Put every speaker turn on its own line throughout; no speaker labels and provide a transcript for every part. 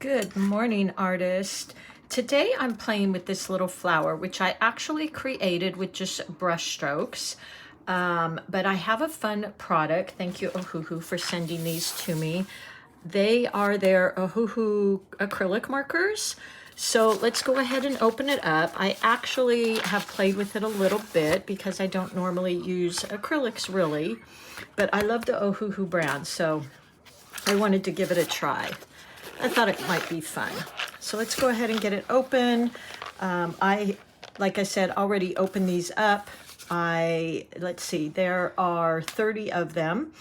Good morning, artist. Today I'm playing with this little flower, which I actually created with just brush strokes. But I have a fun product. Thank you, Ohuhu, for sending these to me. They are their Ohuhu acrylic markers. So let's go ahead and open it up. I actually have played with it a little bit because I don't normally use acrylics really, but I love the Ohuhu brand, so I wanted to give it a try. I thought it might be fun. So let's go ahead and get it open. Like I said, already opened these up. Let's see, there are 30 of them.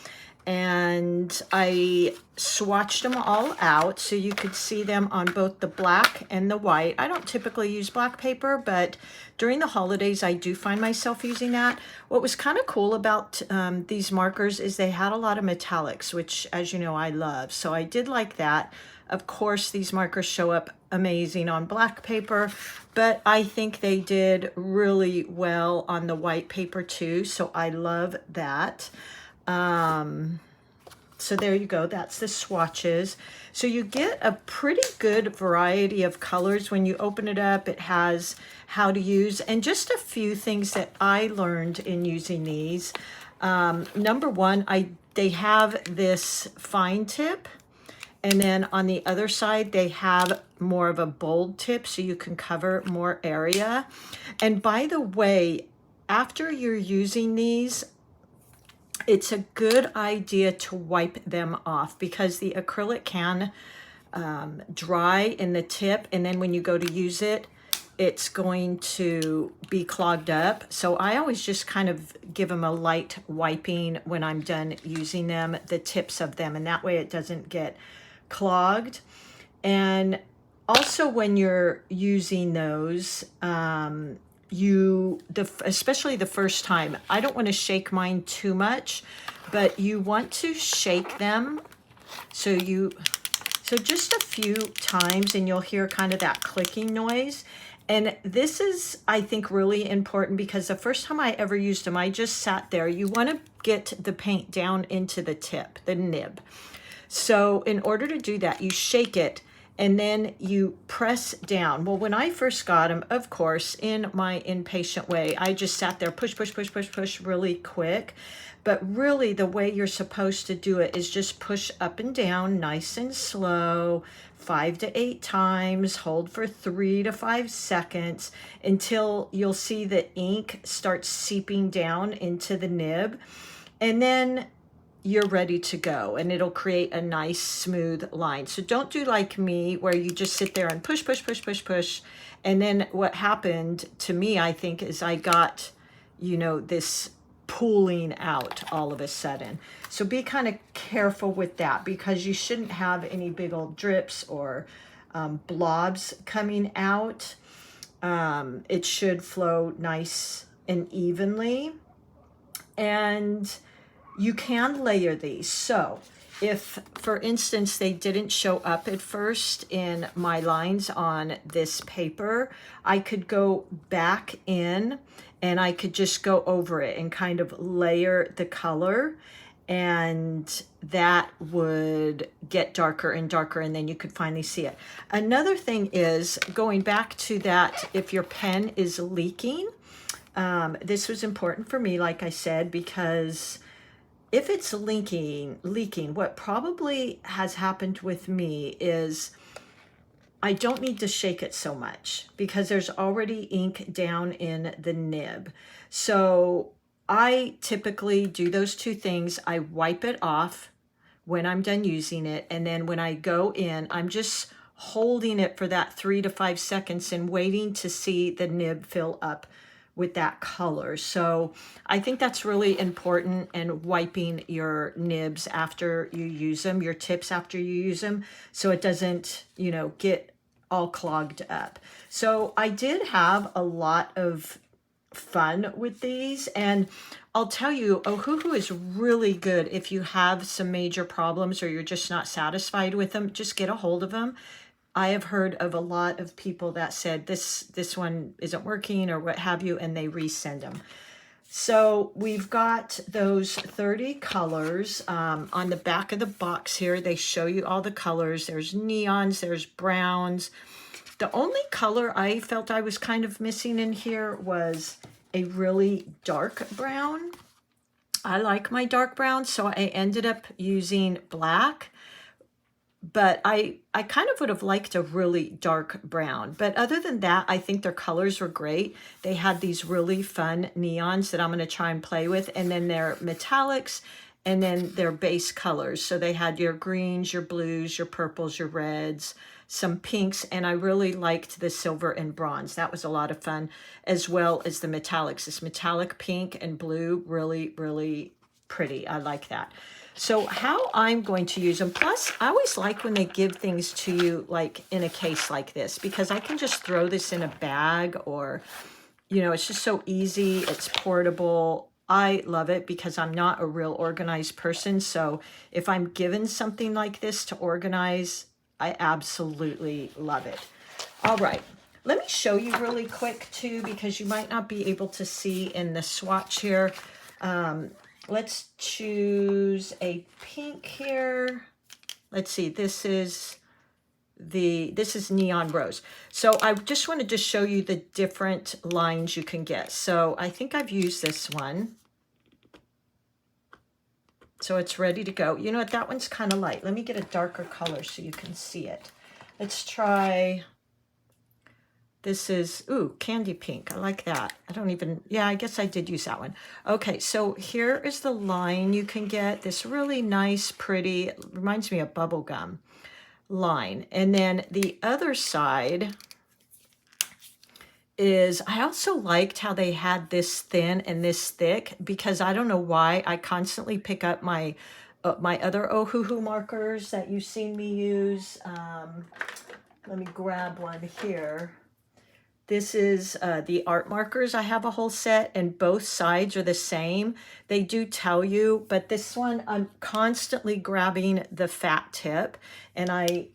And I swatched them all out so you could see them on both the black and the white. I don't typically use black paper, but during the holidays, I do find myself using that. What was kind of cool about these markers is they had a lot of metallics, which, as you know, I love. So I did like that. Of course, these markers show up amazing on black paper, but I think they did really well on the white paper too. So I love that. So there you go. That's the swatches. So you get a pretty good variety of colors when you open it up. It has how to use and just a few things that I learned in using these. Number one, they have this fine tip. And then on the other side, they have more of a bold tip so you can cover more area. And by the way, after you're using these, it's a good idea to wipe them off because the acrylic can dry in the tip. And then when you go to use it, it's going to be clogged up. So I always just kind of give them a light wiping when I'm done using them, the tips of them. And that way it doesn't get clogged. And also when you're using those, especially the first time, I don't want to shake mine too much, but you want to shake them. So just a few times and you'll hear kind of that clicking noise. And this is, I think, really important because the first time I ever used them, I just sat there. You want to get the paint down into the tip, the nib. So in order to do that, you shake it and then you press down. Well, when I first got them, of course, in my impatient way, I just sat there, push, push, push, push, push really quick. But really the way you're supposed to do it is just push up and down, nice and slow, 5 to 8 times, hold for 3 to 5 seconds until you'll see the ink start seeping down into the nib. And then you're ready to go and it'll create a nice smooth line. So don't do like me where you just sit there and push, push, push, push, push. And then what happened to me, I think, is I got, this pooling out all of a sudden. So be kind of careful with that because you shouldn't have any big old drips or blobs coming out. It should flow nice and evenly. And you can layer these. So if, for instance, they didn't show up at first in my lines on this paper, I could go back in and I could just go over it and kind of layer the color, and that would get darker and darker, and then you could finally see it. Another thing is going back to that, if your pen is leaking, this was important for me, like I said, because if it's leaking, what probably has happened with me is I don't need to shake it so much because there's already ink down in the nib. So I typically do those two things. I wipe it off when I'm done using it. And then when I go in, I'm just holding it for that 3 to 5 seconds and waiting to see the nib fill up with that color. So I think that's really important, and wiping your nibs after you use them, your tips after you use them, so it doesn't, get all clogged up. So I did have a lot of fun with these, and I'll tell you, Ohuhu is really good if you have some major problems or you're just not satisfied with them. Just get a hold of them. I have heard of a lot of people that said this one isn't working or what have you, and they resend them. So we've got those 30 colors on the back of the box here. They show you all the colors. There's neons, there's browns. The only color I felt I was kind of missing in here was a really dark brown. I like my dark brown, so I ended up using black. But I kind of would have liked a really dark brown. But other than that, I think their colors were great. They had these really fun neons that I'm going to try and play with. And then their metallics and then their base colors. So they had your greens, your blues, your purples, your reds, some pinks. And I really liked the silver and bronze. That was a lot of fun, as well as the metallics. This metallic pink and blue, really, really pretty. I like that. So how I'm going to use them, plus I always like when they give things to you like in a case like this, because I can just throw this in a bag or, you know, it's just so easy. It's portable. I love it because I'm not a real organized person. So if I'm given something like this to organize, I absolutely love it. All right. Let me show you really quick too, because you might not be able to see in the swatch here. Let's choose a pink here. Let's see, this is neon rose. So I just wanted to show you the different lines you can get. So I think I've used this one. So it's ready to go. You know what, that one's kind of light. Let me get a darker color so you can see it. Let's try, this is, ooh, candy pink. I like that. I don't even, yeah, I guess I did use that one. Okay, so here is the line you can get. This really nice, pretty, reminds me of bubble gum line. And then the other side is, I also liked how they had this thin and this thick, because I don't know why I constantly pick up my other Ohuhu markers that you've seen me use. Let me grab one here. This is the art markers. I have a whole set and both sides are the same. They do tell you, but this one I'm constantly grabbing the fat tip and I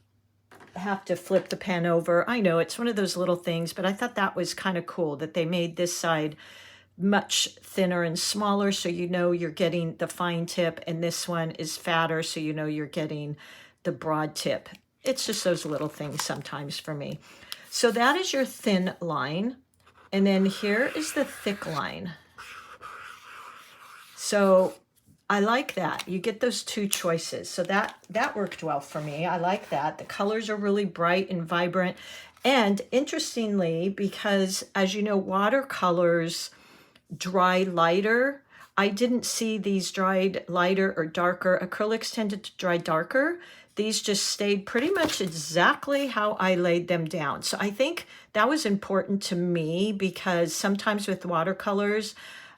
have to flip the pen over. I know it's one of those little things, but I thought that was kind of cool that they made this side much thinner and smaller, so you know you're getting the fine tip, and this one is fatter, so you know you're getting the broad tip. It's just those little things sometimes for me. So that is your thin line. And then here is the thick line. So I like that. You get those two choices. So that worked well for me. I like that. The colors are really bright and vibrant. And interestingly, because as you know, watercolors dry lighter. I didn't see these dried lighter or darker. Acrylics tended to dry darker. These just stayed pretty much exactly how I laid them down. So I think that was important to me, because sometimes with watercolors,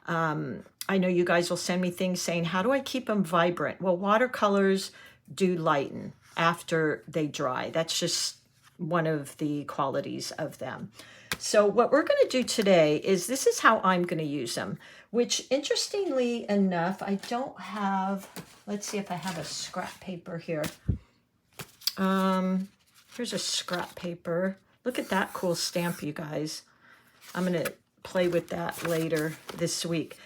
I know you guys will send me things saying, how do I keep them vibrant? Well, watercolors do lighten after they dry. That's just one of the qualities of them. So what we're going to do today is, this is how I'm going to use them, which interestingly enough, I don't have, let's see if I have a scrap paper here. Here's a scrap paper. Look at that cool stamp, you guys. I'm going to play with that later this week.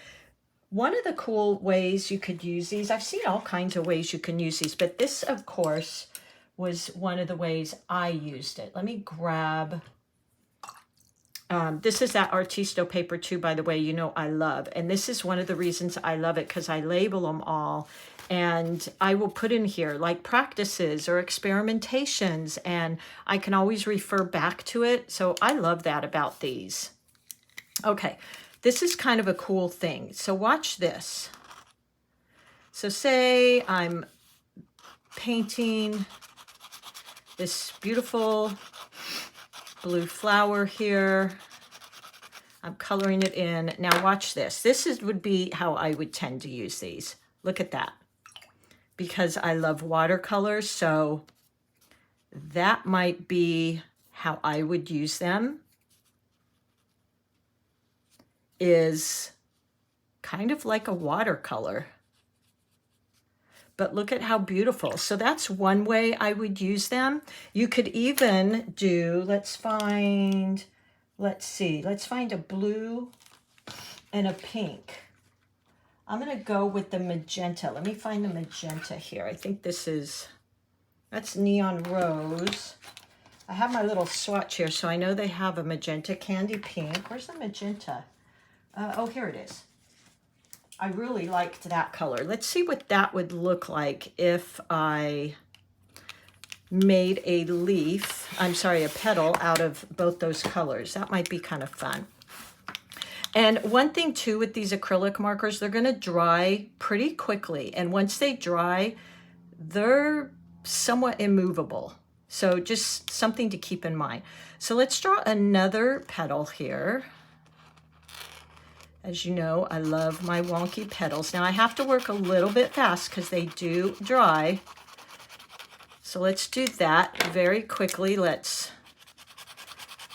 One of the cool ways you could use these, I've seen all kinds of ways you can use these, but this, of course, was one of the ways I used it. Let me grab, this is that Artisto paper too, by the way, you know I love. And this is one of the reasons I love it, because I label them all. And I will put in here like practices or experimentations, and I can always refer back to it. So I love that about these. Okay, this is kind of a cool thing. So watch this. So say I'm painting this beautiful blue flower here. I'm coloring it in. Now watch this. This would be how I would tend to use these. Look at that. Because I love watercolors, so that might be how I would use them, is kind of like a watercolor. But look at how beautiful. So that's one way I would use them. You could even do, let's find a blue. and a pink. I'm going to go with the magenta. Let me find the magenta here. I think that's Neon Rose. I have my little swatch here, so I know they have a magenta candy pink. Where's the magenta? Oh, here it is. I really liked that color. Let's see what that would look like if I made a a petal out of both those colors. That might be kind of fun. And one thing too with these acrylic markers, they're going to dry pretty quickly. And once they dry, they're somewhat immovable. So just something to keep in mind. So let's draw another petal here. As you know, I love my wonky petals. Now I have to work a little bit fast because they do dry. So let's do that very quickly. Let's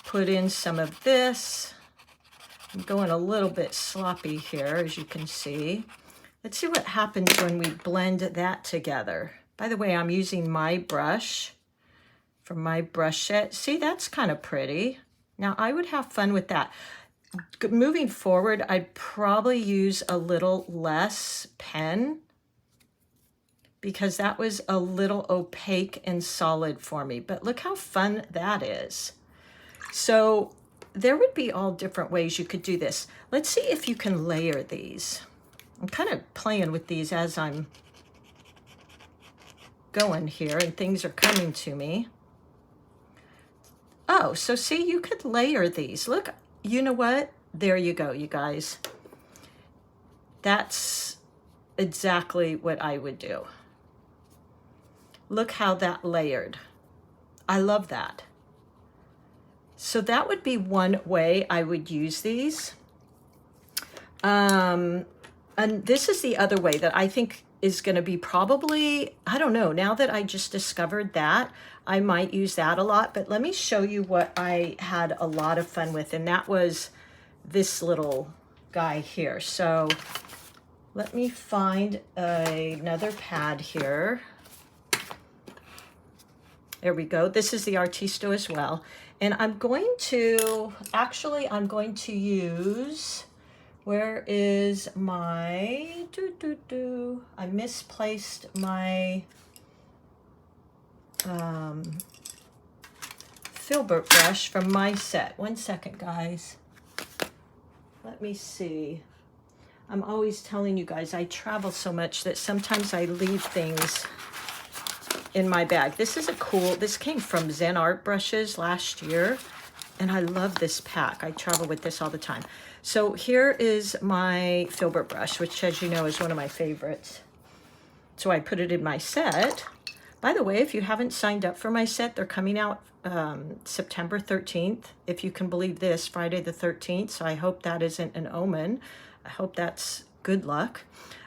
put in some of this. I'm going a little bit sloppy here, as you can see. Let's see what happens when we blend that together. By the way, I'm using my brush from my brush set. See, that's kind of pretty. Now, I would have fun with that. Moving forward, I'd probably use a little less pen because that was a little opaque and solid for me. But look how fun that is. So there would be all different ways you could do this. Let's see if you can layer these. I'm kind of playing with these as I'm going here and things are coming to me. Oh, so see, you could layer these. Look, you know what? There you go, you guys. That's exactly what I would do. Look how that layered. I love that. So that would be one way I would use these. And this is the other way that I think is going to be probably, I don't know, now that I just discovered that, I might use that a lot. But let me show you what I had a lot of fun with, and that was this little guy here. So let me find another pad here. There we go. This is the Artisto as well. And I'm going to use, where is my, I misplaced my filbert brush from my set. 1 second, guys. Let me see. I'm always telling you guys, I travel so much that sometimes I leave things in my bag. This is this came from Zen Art Brushes last year, and I love this pack. I travel with this all the time. So here is my filbert brush, which, as you know, is one of my favorites. So I put it in my set. By the way, if you haven't signed up for my set, they're coming out September 13th. If you can believe this, Friday the 13th. So I hope that isn't an omen. I hope that's good luck.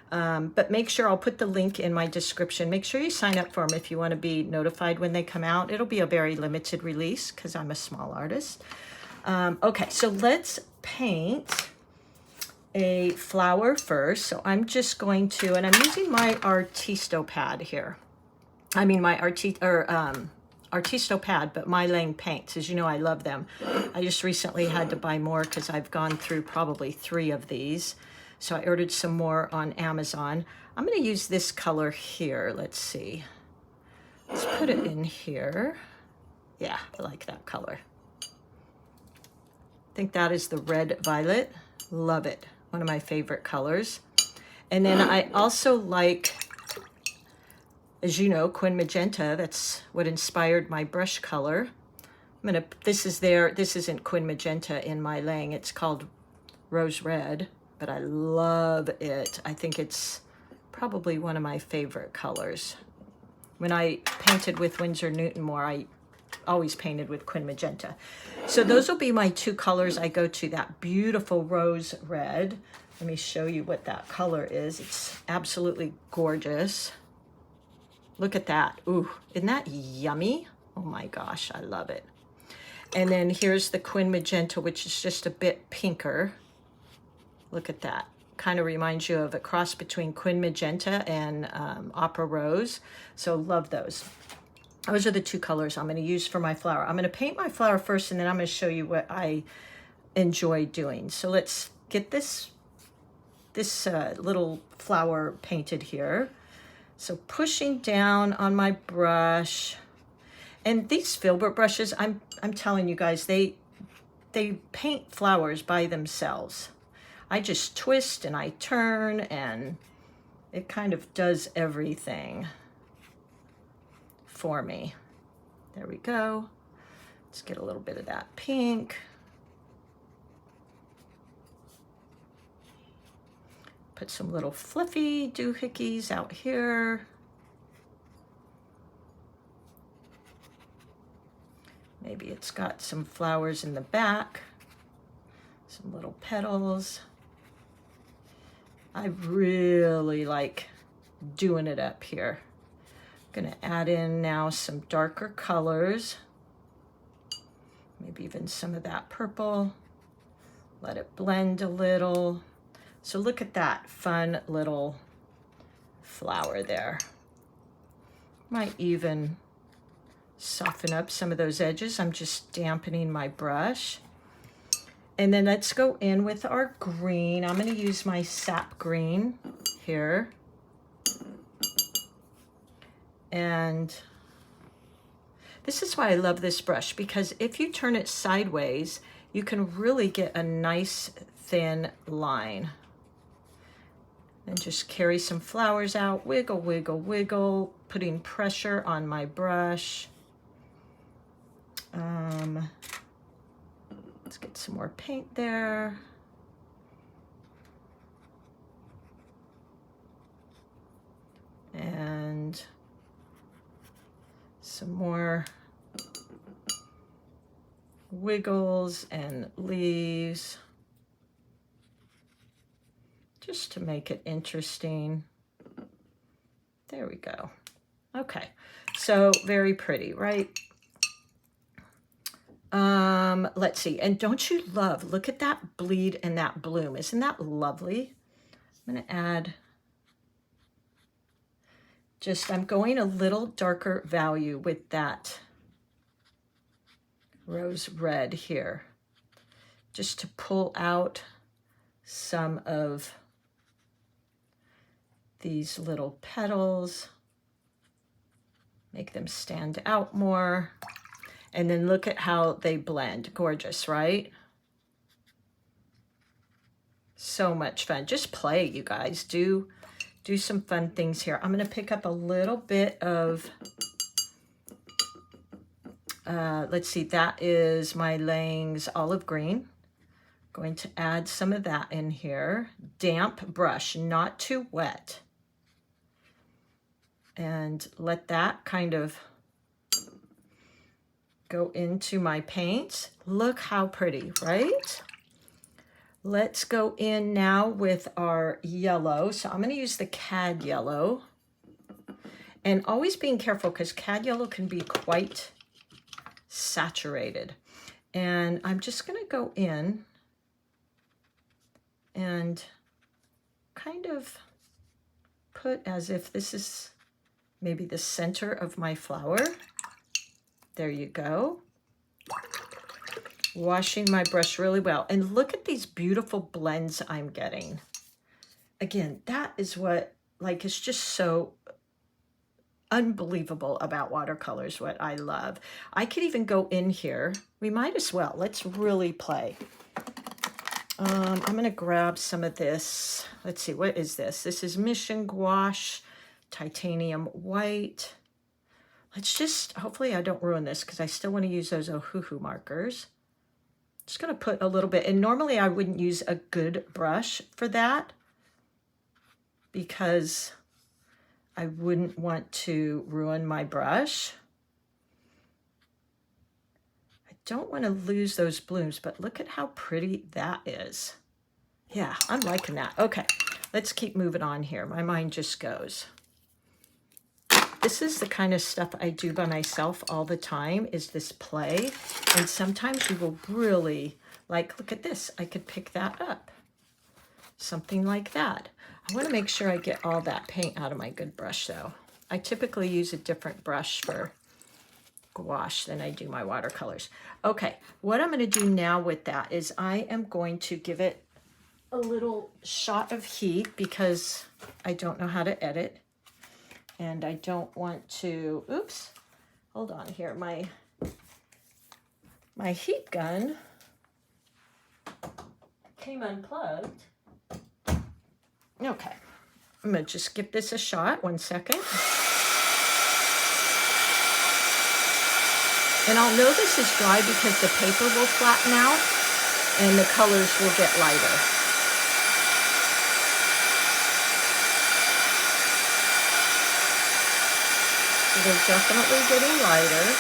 But make sure, I'll put the link in my description. Make sure you sign up for them if you want to be notified when they come out. It'll be a very limited release because I'm a small artist. Okay, so let's paint a flower first. So I'm just going to, and I'm using my Artisto pad here. I mean my Artisto pad, but my Lang paints. As you know, I love them. I just recently had to buy more because I've gone through probably 3 of these. So I ordered some more on Amazon. I'm going to use this color here. Let's see. Let's put it in here. Yeah, I like that color. I think that is the red violet. Love it. One of my favorite colors. And then I also like, as you know, Quin Magenta. That's what inspired my brush color. This isn't Quin Magenta in my Lang. It's called Rose Red. But I love it. I think it's probably one of my favorite colors. When I painted with Winsor Newton more, I always painted with Quin Magenta. So those will be my 2 colors I go to. That beautiful rose red. Let me show you what that color is. It's absolutely gorgeous. Look at that. Ooh, isn't that yummy? Oh my gosh, I love it. And then here's the Quin Magenta, which is just a bit pinker. Look at that. Kind of reminds you of a cross between Quin Magenta and Opera Rose. So love those. Those are the 2 colors I'm going to use for my flower. I'm going to paint my flower first, and then I'm going to show you what I enjoy doing. So let's get this this little flower painted here. So pushing down on my brush. And these filbert brushes, I'm telling you guys, they paint flowers by themselves. I just twist and I turn and it kind of does everything for me. There we go. Let's get a little bit of that pink. Put some little fluffy doohickeys out here. Maybe it's got some flowers in the back, some little petals. I really like doing it up here. I'm gonna add in now some darker colors. Maybe even some of that purple. Let it blend a little. So look at that fun little flower there. Might even soften up some of those edges. I'm just dampening my brush. And then let's go in with our green. I'm going to use my sap green here. And this is why I love this brush, because if you turn it sideways, you can really get a nice thin line. And just carry some flowers out, wiggle, wiggle, wiggle, putting pressure on my brush. Let's get some more paint there. And some more wiggles and leaves. Just to make it interesting. There we go. Okay, so very pretty, right? Let's see, and don't you love, look at that bleed and that bloom. Isn't that lovely? I'm gonna add, I'm going a little darker value with that rose red here, just to pull out some of these little petals, make them stand out more. And then look at how they blend. Gorgeous, right? So much fun. Just play, you guys. Do some fun things here. I'm going to pick up a little bit of, let's see, that is my Lang's olive green. Going to add some of that in here. Damp brush, not too wet. And let that kind of go into my paints. Look how pretty, right? Let's go in now with our yellow. So I'm going to use the cad yellow. And always being careful because cad yellow can be quite saturated. And I'm just going to go in and kind of put as if this is maybe the center of my flower. There you go. Washing my brush really well. And look at these beautiful blends I'm getting. Again, that is what, like, it's just so unbelievable about watercolors, what I love. I could even go in here. We might as well. Let's really play. I'm going to grab some of this. Let's see, what is this? This is Mission Gouache, Titanium White. Let's just, hopefully I don't ruin this because I still want to use those Ohuhu markers. Just going to put a little bit, and normally I wouldn't use a good brush for that because I wouldn't want to ruin my brush. I don't want to lose those blooms, but look at how pretty that is. Yeah, I'm liking that. Okay, let's keep moving on here. My mind just goes. This is the kind of stuff I do by myself all the time, is this play. And sometimes you will really, like, look at this. I could pick that up. Something like that. I want to make sure I get all that paint out of my good brush, though. I typically use a different brush for gouache than I do my watercolors. Okay, what I'm going to do now with that is I am going to give it a little shot of heat because I don't know how to edit. And I don't want to, oops, hold on here. My heat gun came unplugged. Okay, I'm gonna just give this a shot, 1 second. And I'll know this is dry because the paper will flatten out and the colors will get lighter. So they're definitely getting lighter.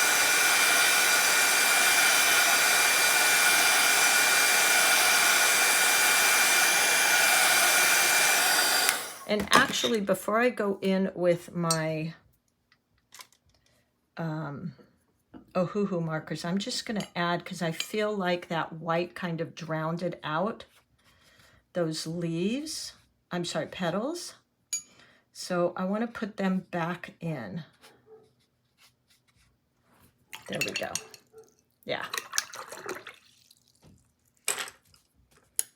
And actually, before I go in with my Ohuhu markers, I'm just going to add, because I feel like that white kind of drowned it out, those leaves, I'm sorry, petals. So I want to put them back in. There we go. Yeah.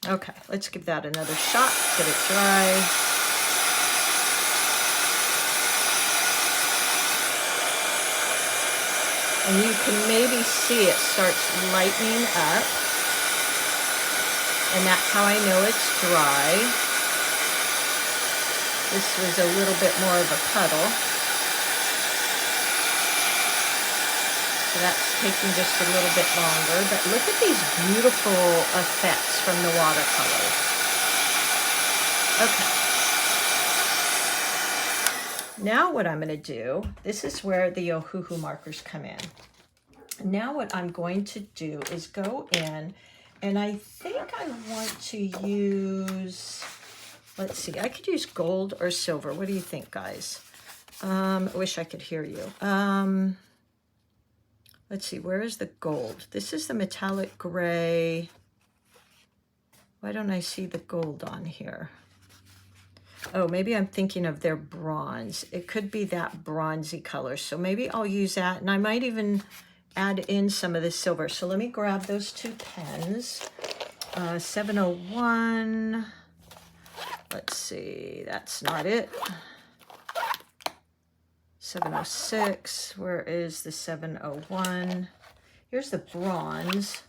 Okay, let's give that another shot, get it dry. And you can maybe see it starts lightening up. And that's how I know it's dry. This was a little bit more of a puddle. So that's taking just a little bit longer. But look at these beautiful effects from the watercolors. Okay. Now what I'm going to do, this is where the Ohuhu markers come in. Now what I'm going to do is go in, and I think I want to use, let's see, I could use gold or silver. What do you think, guys? I wish I could hear you. Let's see, where is the gold? This is the metallic gray. Why don't I see the gold on here? Oh, maybe I'm thinking of their bronze. It could be that bronzy color. So maybe I'll use that. And I might even add in some of the silver. So let me grab those two pens. 701. Let's see. That's not it. 706. Where is the 701? Here's the bronze.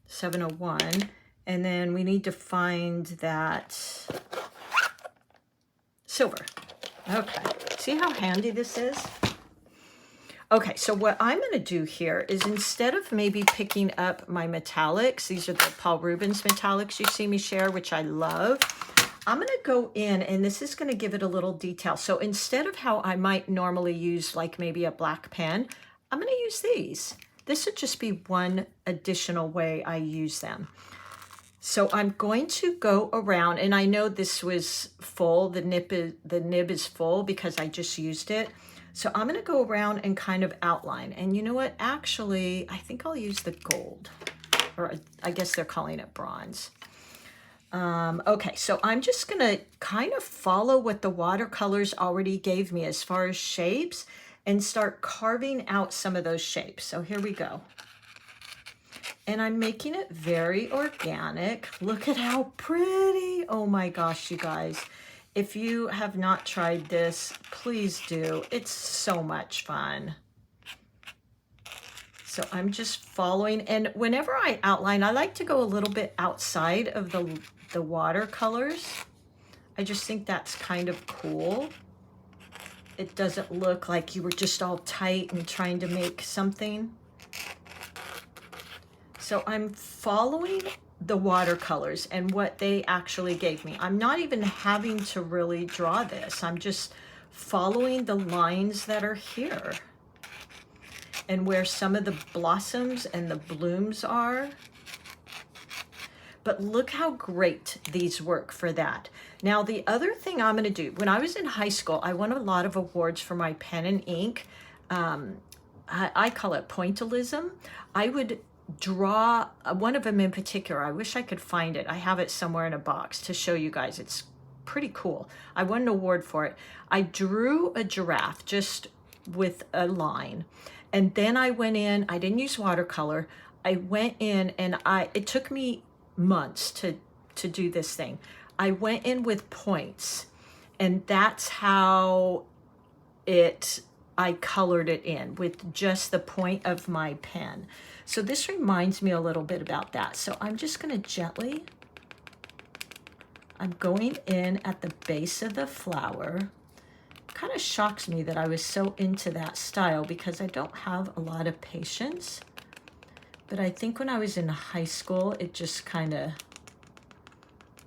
701. And then we need to find that silver. Okay, see how handy this is? Okay, so what I'm going to do here is, instead of maybe picking up my metallics, these are the Paul Rubens metallics you see me share, which I love, I'm going to go in, and this is going to give it a little detail. So instead of how I might normally use like maybe a black pen, I'm going to use these. This would just be one additional way I use them. So I'm going to go around, and I know this was full, the nib is full because I just used it. So I'm going to go around and kind of outline. And you know what? Actually, I think I'll use the gold, or I guess they're calling it bronze. Okay, so I'm just going to kind of follow what the watercolors already gave me as far as shapes and start carving out some of those shapes. So here we go. And I'm making it very organic. Look at how pretty. Oh my gosh, you guys. If you have not tried this, please do. It's so much fun. So I'm just following. And whenever I outline, I like to go a little bit outside of the watercolors. I just think that's kind of cool. It doesn't look like you were just all tight and trying to make something. So I'm following the watercolors and what they actually gave me. I'm not even having to really draw this. I'm just following the lines that are here and where some of the blossoms and the blooms are. But look how great these work for that. Now, the other thing I'm going to do, when I was in high school, I won a lot of awards for my pen and ink. I call it pointillism. I would draw one of them in particular. I wish I could find it. I have it somewhere in a box to show you guys. It's pretty cool. I won an award for it. I drew a giraffe just with a line, and then I went in. I didn't use watercolor. I went in and it took me months to to do this thing. I went in with points, and that's how I colored it in, with just the point of my pen. So this reminds me a little bit about that. So I'm just going to gently, I'm going in at the base of the flower. Kind of shocks me that I was so into that style because I don't have a lot of patience. But I think when I was in high school, it just kind of,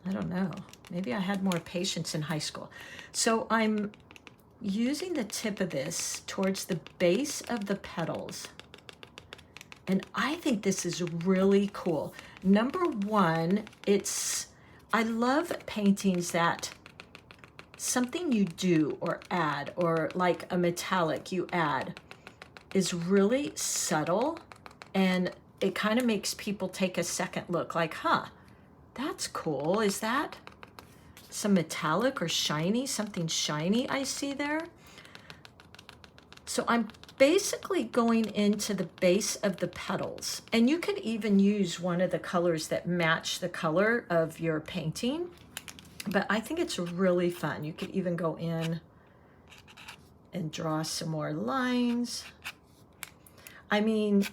I don't know, maybe I had more patience in high school. So I'm using the tip of this towards the base of the petals. And I think this is really cool. Number one, I love paintings that something you do or add, or like a metallic you add, is really subtle, and it kind of makes people take a second look like, huh, that's cool. Is that some metallic or shiny, something shiny I see there? So I'm basically going into the base of the petals, and you could even use one of the colors that match the color of your painting, but I think it's really fun. You could even go in and draw some more lines. I mean,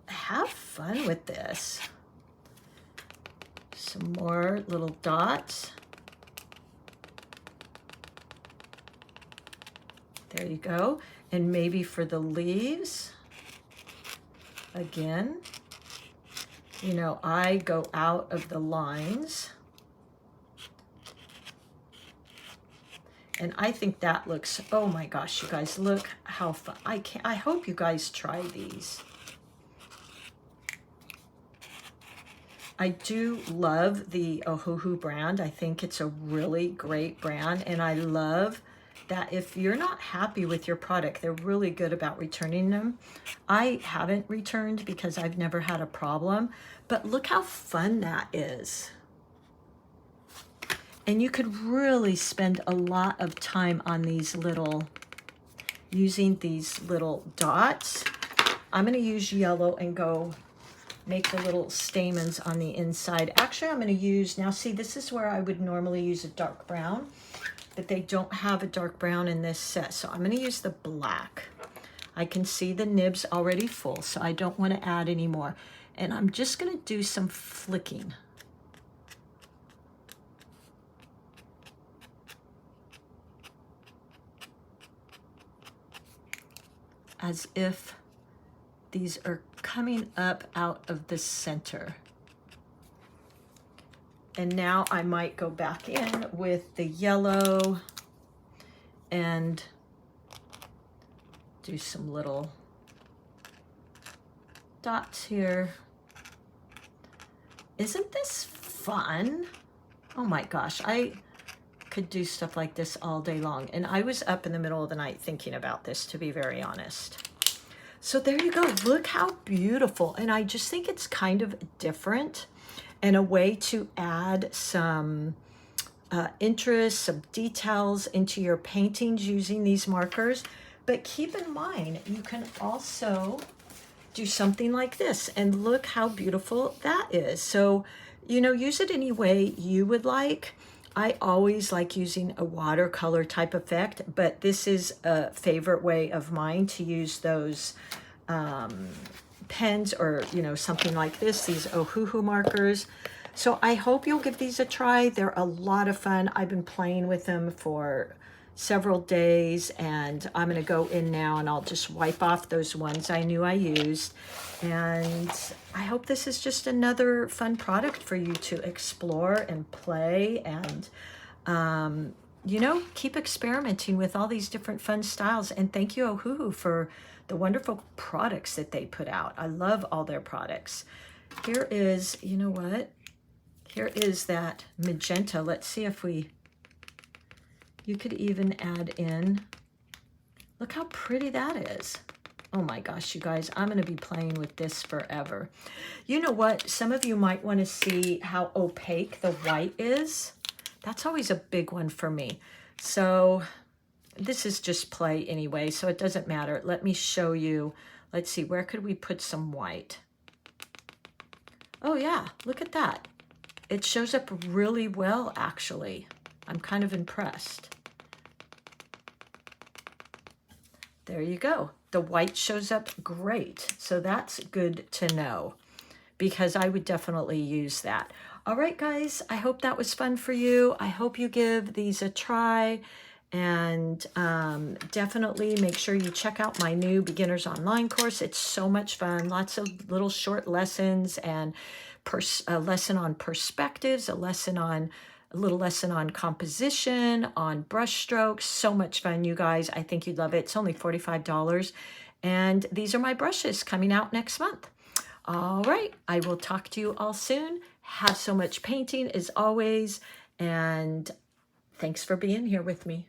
have fun with this. Some more little dots. There you go. And maybe for the leaves, again, you know, I go out of the lines. And I think that looks, oh my gosh, you guys, look how fun. I hope you guys try these. I do love the Ohuhu brand. I think it's a really great brand, and I love that if you're not happy with your product, they're really good about returning them. I haven't returned because I've never had a problem, but look how fun that is. And you could really spend a lot of time on these using these little dots. I'm gonna use yellow and go make the little stamens on the inside. Actually, I'm going to use, now see, this is where I would normally use a dark brown, but they don't have a dark brown in this set. So I'm going to use the black. I can see the nibs already full, so I don't want to add any more. And I'm just going to do some flicking. As if these are coming up out of the center. And now I might go back in with the yellow and do some little dots here. Isn't this fun? Oh my gosh, I could do stuff like this all day long. And I was up in the middle of the night thinking about this, to be very honest. So there you go. Look how beautiful. And I just think it's kind of different and a way to add some interest, some details into your paintings using these markers. But keep in mind, you can also do something like this, and look how beautiful that is. So, you know, use it any way you would like. I always like using a watercolor type effect, but this is a favorite way of mine to use those pens, or, you know, something like this, these Ohuhu markers. So I hope you'll give these a try. They're a lot of fun. I've been playing with them for several days, and I'm going to go in now and I'll just wipe off those ones I knew I used. And I hope this is just another fun product for you to explore and play, and you know, keep experimenting with all these different fun styles. And thank you, Ohuhu, for the wonderful products that they put out. I love all their products. Here is, you know what? Here is that magenta. Let's see if you could even add in, look how pretty that is. Oh my gosh, you guys, I'm going to be playing with this forever. You know what? Some of you might want to see how opaque the white is. That's always a big one for me. So this is just play anyway, so it doesn't matter. Let me show you. Let's see, where could we put some white? Oh yeah, look at that. It shows up really well, actually. I'm kind of impressed. There you go. The white shows up great. So that's good to know, because I would definitely use that. All right, guys, I hope that was fun for you. I hope you give these a try, and definitely make sure you check out my new beginners online course. It's so much fun. Lots of little short lessons, and a lesson on perspectives, a little lesson on composition, on brush strokes. So much fun, you guys. I think you'd love it. It's only $45. And these are my brushes coming out next month. All right, I will talk to you all soon. Have so much painting as always, and thanks for being here with me.